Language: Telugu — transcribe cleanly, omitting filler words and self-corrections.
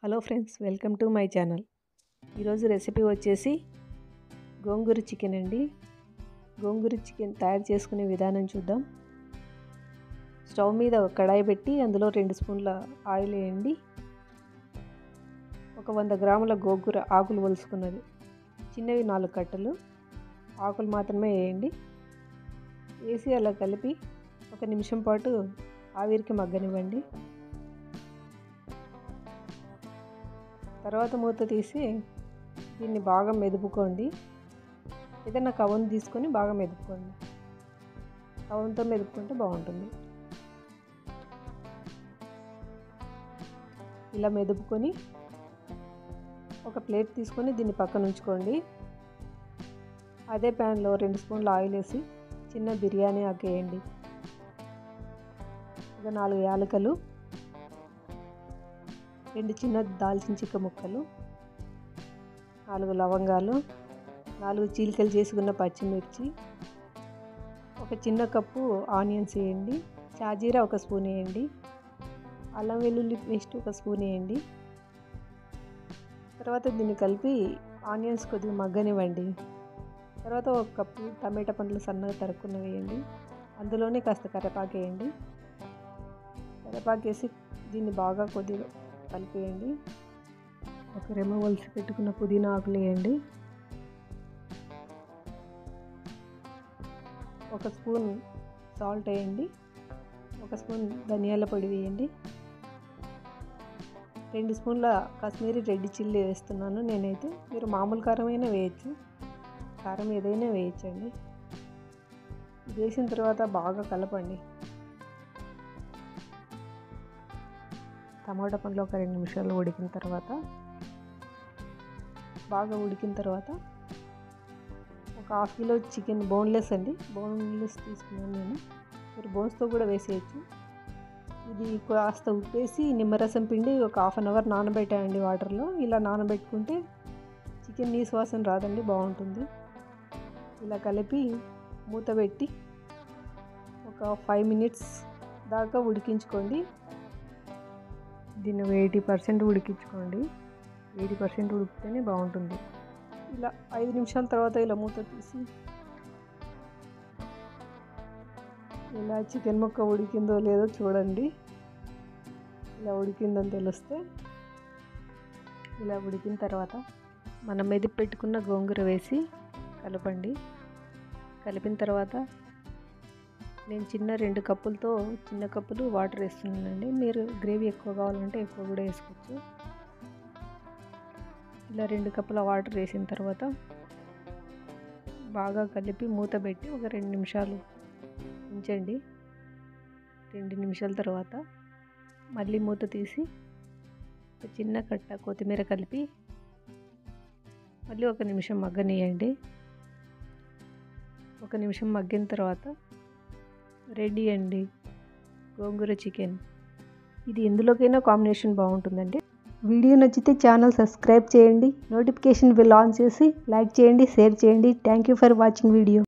Hello friends, welcome to my channel. ఈరోజు రెసిపీ వచ్చేసి గోంగూర చికెన్ అండి. గోంగూర చికెన్ తయారు చేసుకునే విధానం చూద్దాం. స్టవ్ మీద ఒక కడాయి పెట్టి అందులో 2 స్పూన్ల ఆయిల్ వేయండి. ఒక 100 గ్రాముల గోంగూర ఆకులు ఒలుసుకున్నది, చిన్నవి 4 కట్టలు ఆకులు మాత్రమే వేయండి. వేసి అలా కలిపి 1 నిమిషం పాటు ఆవిరికి మగ్గనివ్వండి. తర్వాత మూత తీసి దీన్ని బాగా మెదుపుకోండి. ఏదైనా కవన్ తీసుకొని బాగా మెదుపుకోండి. కవన్తో మెదుపుకుంటే బాగుంటుంది. ఇలా మెదుపుకొని ఒక ప్లేట్ తీసుకొని దీన్ని పక్కన ఉంచుకోండి. అదే ప్యాన్లో 2 స్పూన్ల ఆయిల్ వేసి చిన్న బిర్యానీ ఆకు వేయండి. ఒక 4 యాలకులు, 2 చిన్న దాల్చిన చెక్క ముక్కలు, 4 లవంగాలు, 4 చీలికలు చేసుకున్న పచ్చిమిర్చి, ఒక చిన్న కప్పు ఆనియన్స్ వేయండి. షాజీరా 1 స్పూన్ వేయండి. అల్లం వెల్లుల్లి పేస్ట్ 1 స్పూన్ వేయండి. తర్వాత దీన్ని కలిపి ఆనియన్స్ కొద్దిగా మగ్గనివ్వండి. తర్వాత 1 కప్పు టమాటా పండ్లు సన్నగా తరుక్కున్న వేయండి. అందులోనే కాస్త కరివేపాకు వేయండి. కరివేపాకు వేసి దీన్ని బాగా కొద్దిగా కలిపేయండి. ఒక రెమ్మ ఒలిసి పెట్టుకున్న పుదీనా ఆకులు వేయండి. 1 స్పూన్ సాల్ట్ వేయండి. 1 స్పూన్ ధనియాల పొడి వేయండి. 2 స్పూన్ల కాశ్మీరీ రెడ్ చిల్లీ వేస్తున్నాను నేనైతే. మీరు మామూలు కారం అయినా వేయచ్చు, కారం ఏదైనా వేయచ్చండి. వేసిన తర్వాత బాగా కలపండి. టమాటా పండ్లు ఒక 2 నిమిషాలు ఉడికిన తర్వాత బాగా ఉడికిన తర్వాత ఒక 1/2 కిలో చికెన్ బోన్లెస్ అండి, బోన్లెస్ తీసుకున్నాను నేను. మీరు బోన్స్తో కూడా వేసేయచ్చు. ఇది కాస్త ఉప్పేసి నిమ్మరసం పిండి ఒక 1/2 అవర్ నానబెట్టాయండి వాటర్లో. ఇలా నానబెట్టుకుంటే చికెన్ నీసు వాసన రాదండి, బాగుంటుంది. ఇలా కలిపి మూత పెట్టి ఒక 5 మినిట్స్ దాకా ఉడికించుకోండి. దీన్ని 80% ఉడికించుకోండి. 80% ఉడికితేనే బాగుంటుంది. ఇలా 5 నిమిషాల తర్వాత ఇలా మూత తీసి ఇలా చికెన్ ముక్క ఉడికిందో లేదో చూడండి. ఇలా ఉడికిందని తెలిస్తే ఇలా ఉడికిన తర్వాత మనం మెదిపి పెట్టుకున్న గోంగూర వేసి కలపండి. కలిపిన తర్వాత నేను చిన్న 2 కప్పులతో చిన్న కప్పులు వాటర్ వేస్తున్నానండి. మీరు గ్రేవీ ఎక్కువ కావాలంటే ఎక్కువ కూడా వేసుకోవచ్చు. ఇలా 2 కప్పుల వాటర్ వేసిన తర్వాత బాగా కలిపి మూత పెట్టి ఒక 2 నిమిషాలు ఉంచండి. 2 నిమిషాల తర్వాత మళ్ళీ మూత తీసి ఒక చిన్న కట్ట కొత్తిమీర కలిపి మళ్ళీ 1 నిమిషం మగ్గనియండి. 1 నిమిషం మగ్గిన తర్వాత రెడీ అండి గోంగూర చికెన్. ఇది ఎందులోకైనా కాంబినేషన్ బాగుంటుందండి. వీడియో నచ్చితే ఛానల్ సబ్స్క్రైబ్ చేయండి, నోటిఫికేషన్ బెల్ ఆన్ చేసి లైక్ చేయండి, షేర్ చేయండి. Thank you for watching video.